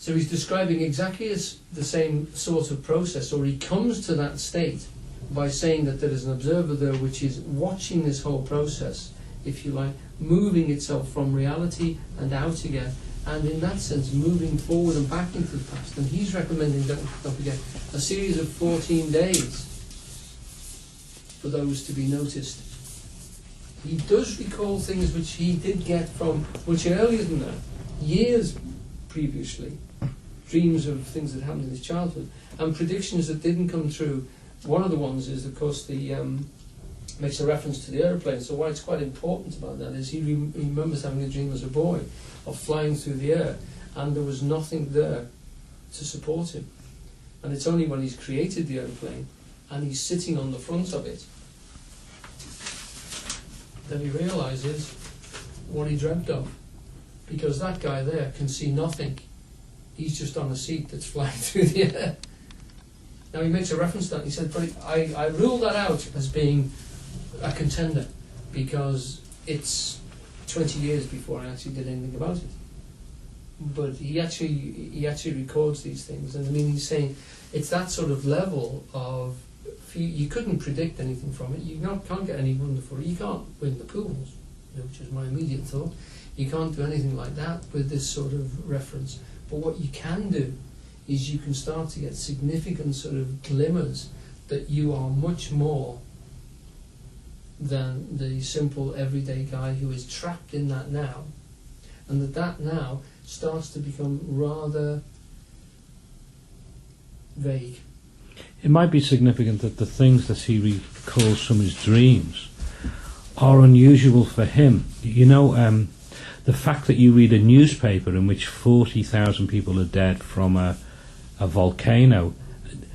So he's describing exactly the same sort of process, or he comes to that state by saying that there is an observer there which is watching this whole process, if you like, moving itself from reality and out again, and in that sense moving forward and back into the past. And he's recommending, don't forget, a series of 14 days for those to be noticed. He does recall things which he did get from much earlier than that, years previously, dreams of things that happened in his childhood, and predictions that didn't come true. One of the ones is, of course, the makes a reference to the aeroplane. So why it's quite important about that is he remembers having a dream as a boy of flying through the air, and there was nothing there to support him. And it's only when he's created the aeroplane and he's sitting on the front of it that he realises what he dreamt of. Because that guy there can see nothing. He's just on a seat that's flying through the air. Now he makes a reference to that. He said, but I ruled that out as being a contender because it's 20 years before I actually did anything about it. But he actually records these things, and I mean he's saying it's that sort of level of you couldn't predict anything from it. You can't get any wonderful. You can't win the pools, which is my immediate thought. You can't do anything like that with this sort of reference. But what you can do is you can start to get significant sort of glimmers that you are much more than the simple everyday guy who is trapped in that now, and that now starts to become rather vague. It might be significant that the things that he recalls from his dreams are unusual for him. You know, the fact that you read a newspaper in which 40,000 people are dead from a volcano,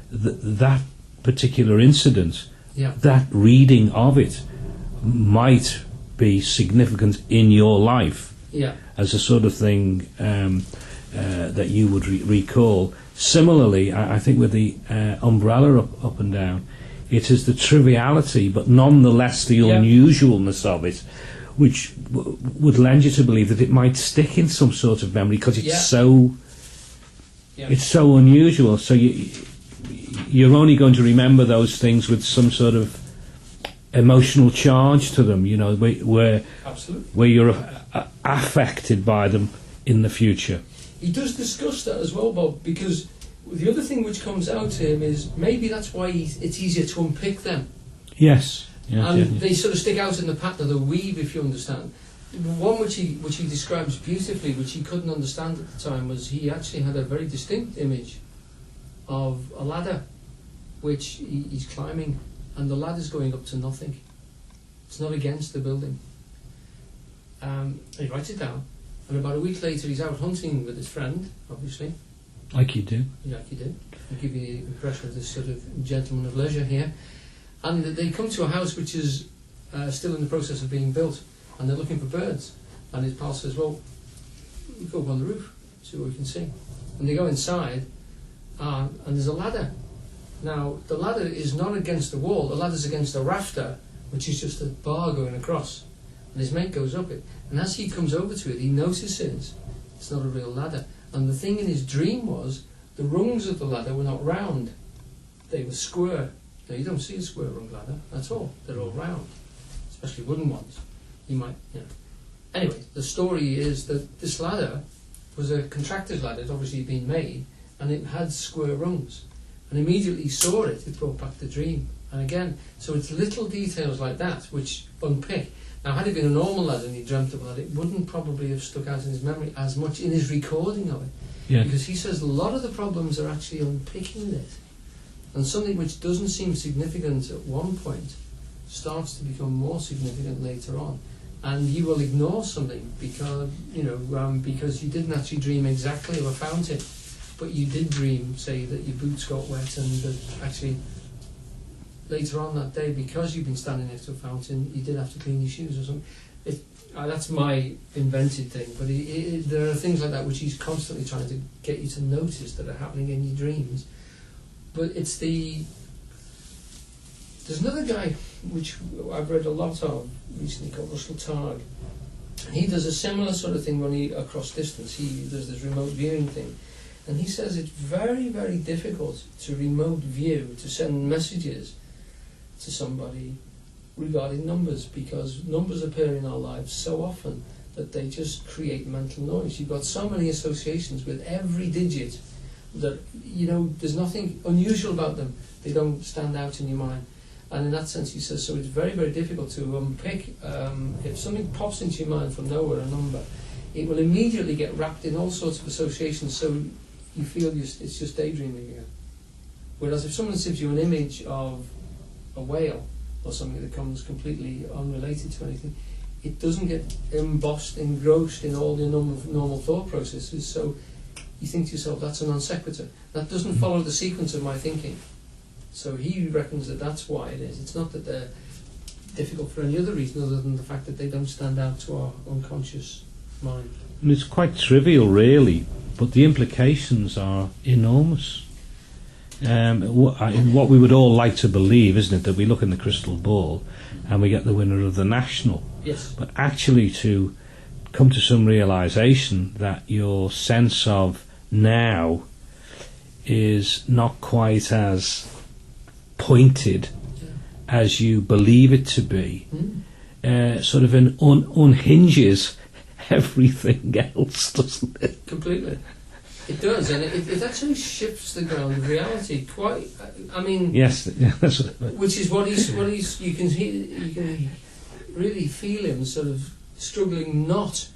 that particular incident, that reading of it might be significant in your life as a sort of thing that you would recall. Similarly, I think with the umbrella up and down, it is the triviality, but nonetheless the unusualness of it, which would lend you to believe that it might stick in some sort of memory because it's so unusual. So you're only going to remember those things with some sort of emotional charge to them, you know, where you're affected by them in the future. He does discuss that as well, Bob, because the other thing which comes out to him is maybe that's why it's easier to unpick them. Yes. They sort of stick out in the pattern of the weave, if you understand. One which he describes beautifully, which he couldn't understand at the time, was he actually had a very distinct image of a ladder which he's climbing, and the ladder's going up to nothing. It's not against the building. He writes it down, and about a week later he's out hunting with his friend, obviously. Like you do. Like you do. I give you the impression of this sort of gentleman of leisure here. And they come to a house which is still in the process of being built, and they're looking for birds. And his pal says, well, we go up on the roof, see what we can see. And they go inside, and there's a ladder. Now, the ladder is not against the wall, the ladder's against a rafter, which is just a bar going across. And his mate goes up it. And as he comes over to it, he notices it's not a real ladder. And the thing in his dream was, the rungs of the ladder were not round, they were square. Now, you don't see a square rung ladder at all. They're all round, especially wooden ones. You might, Anyway, the story is that this ladder was a contractor's ladder. It's obviously been made, and it had square rungs. And immediately he saw it. It brought back the dream. And again, so it's little details like that which unpick. Now, had it been a normal ladder and he dreamt about it, it wouldn't probably have stuck out in his memory as much in his recording of it. Yeah. Because he says a lot of the problems are actually unpicking it. And something which doesn't seem significant at one point starts to become more significant later on. And you will ignore something because you didn't actually dream exactly of a fountain, but you did dream, say, that your boots got wet, and that actually later on that day, because you've been standing next to a fountain, you did have to clean your shoes or something. That's my invented thing, but there are things like that which he's constantly trying to get you to notice that are happening in your dreams. But there's another guy which I've read a lot of recently called Russell Targ. He does a similar sort of thing when across distance. He does this remote viewing thing, And he says it's very, very difficult to remote view, to send messages to somebody regarding numbers, because numbers appear in our lives so often that they just create mental noise. You've got so many associations with every digit that, you know, there's nothing unusual about them. They don't stand out in your mind. And in that sense, he says, so it's very, very difficult to unpick. If something pops into your mind from nowhere, a number, it will immediately get wrapped in all sorts of associations, so you feel it's just daydreaming again. Whereas if someone gives you an image of a whale or something that comes completely unrelated to anything, it doesn't get embossed, engrossed in all the normal thought processes, so you think to yourself, that's a non sequitur. That doesn't follow the sequence of my thinking. So he reckons that that's why it is. It's not that they're difficult for any other reason other than the fact that they don't stand out to our unconscious mind. And it's quite trivial, really, but the implications are enormous. What we would all like to believe, isn't it, that we look in the crystal ball and we get the winner of the national. Yes. But actually to come to some realisation that your sense of now is not quite as pointed as you believe it to be, sort of unhinges everything else, doesn't it? Completely. It does, and it actually shifts the ground of reality quite. I mean, yes, that's which is what he's. You can really feel him sort of struggling not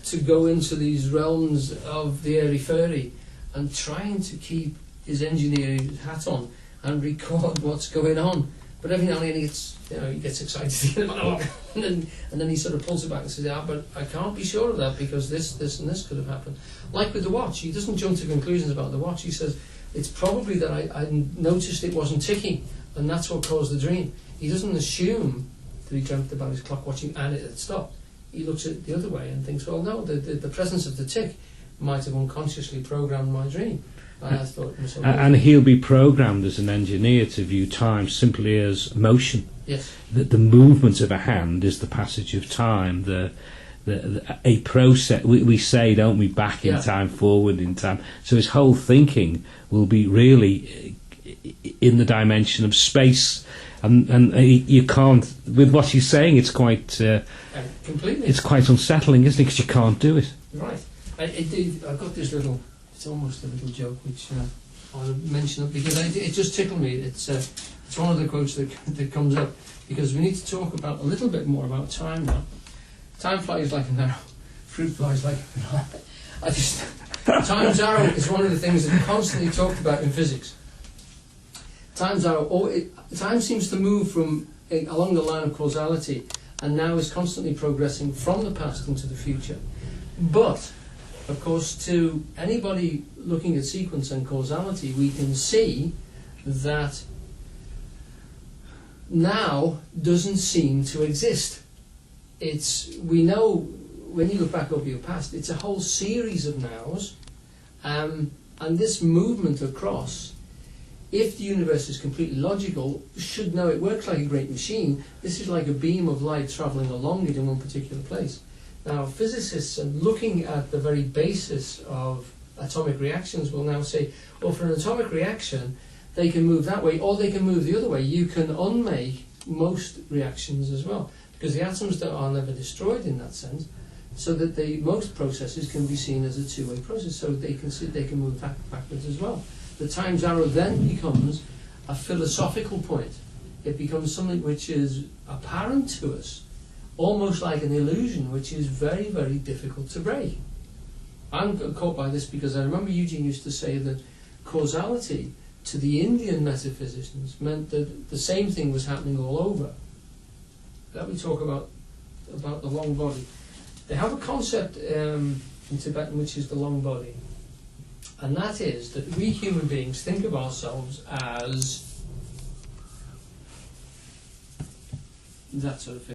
to go into these realms of the airy fairy, and trying to keep his engineering hat on and record what's going on. But every now and then he gets excited, and then he sort of pulls it back and says, "Yeah, but I can't be sure of that because this, and this could have happened." Like with the watch, he doesn't jump to conclusions about the watch. He says, "It's probably that I noticed it wasn't ticking, and that's what caused the dream." He doesn't assume that he dreamt about his clock watching and it had stopped. He looks at it the other way and thinks, "Well, no, the presence of the tick might have unconsciously programmed my dream." And he'll be programmed as an engineer to view time simply as motion. Yes. That the movement of a hand is the passage of time. A process. We say, don't we, back in time, forward in time. So his whole thinking will be really in the dimension of space, and you can't. With what he's saying, it's quite completely. It's quite unsettling, isn't it? Because you can't do it. Right. I've got this little. It's almost a little joke which I want to mention it because it just tickled me. It's one of the quotes that comes up because we need to talk about a little bit more about time now. Time flies like an arrow, fruit flies like an arrow. Time's arrow is one of the things that are constantly talked about in physics. Time's arrow, time seems to move from along the line of causality and now is constantly progressing from the past into the future. But of course, to anybody looking at sequence and causality, we can see that now doesn't seem to exist. We know when you look back over your past, it's a whole series of nows, and this movement across, if the universe is completely logical, should know it works like a great machine. This is like a beam of light travelling along it in one particular place. Now, physicists, and looking at the very basis of atomic reactions, will now say, well, for an atomic reaction, they can move that way, or they can move the other way. You can unmake most reactions as well, because the atoms that are never destroyed in that sense, so that most processes can be seen as a two-way process, so they can move backwards as well. The time's arrow then becomes a philosophical point. It becomes something which is apparent to us, almost like an illusion, which is very, very difficult to break. I'm caught by this because I remember Eugene used to say that causality to the Indian metaphysicians meant that the same thing was happening all over. That we talk about the long body. They have a concept in Tibetan which is the long body, and that is that we human beings think of ourselves as that sort of thing.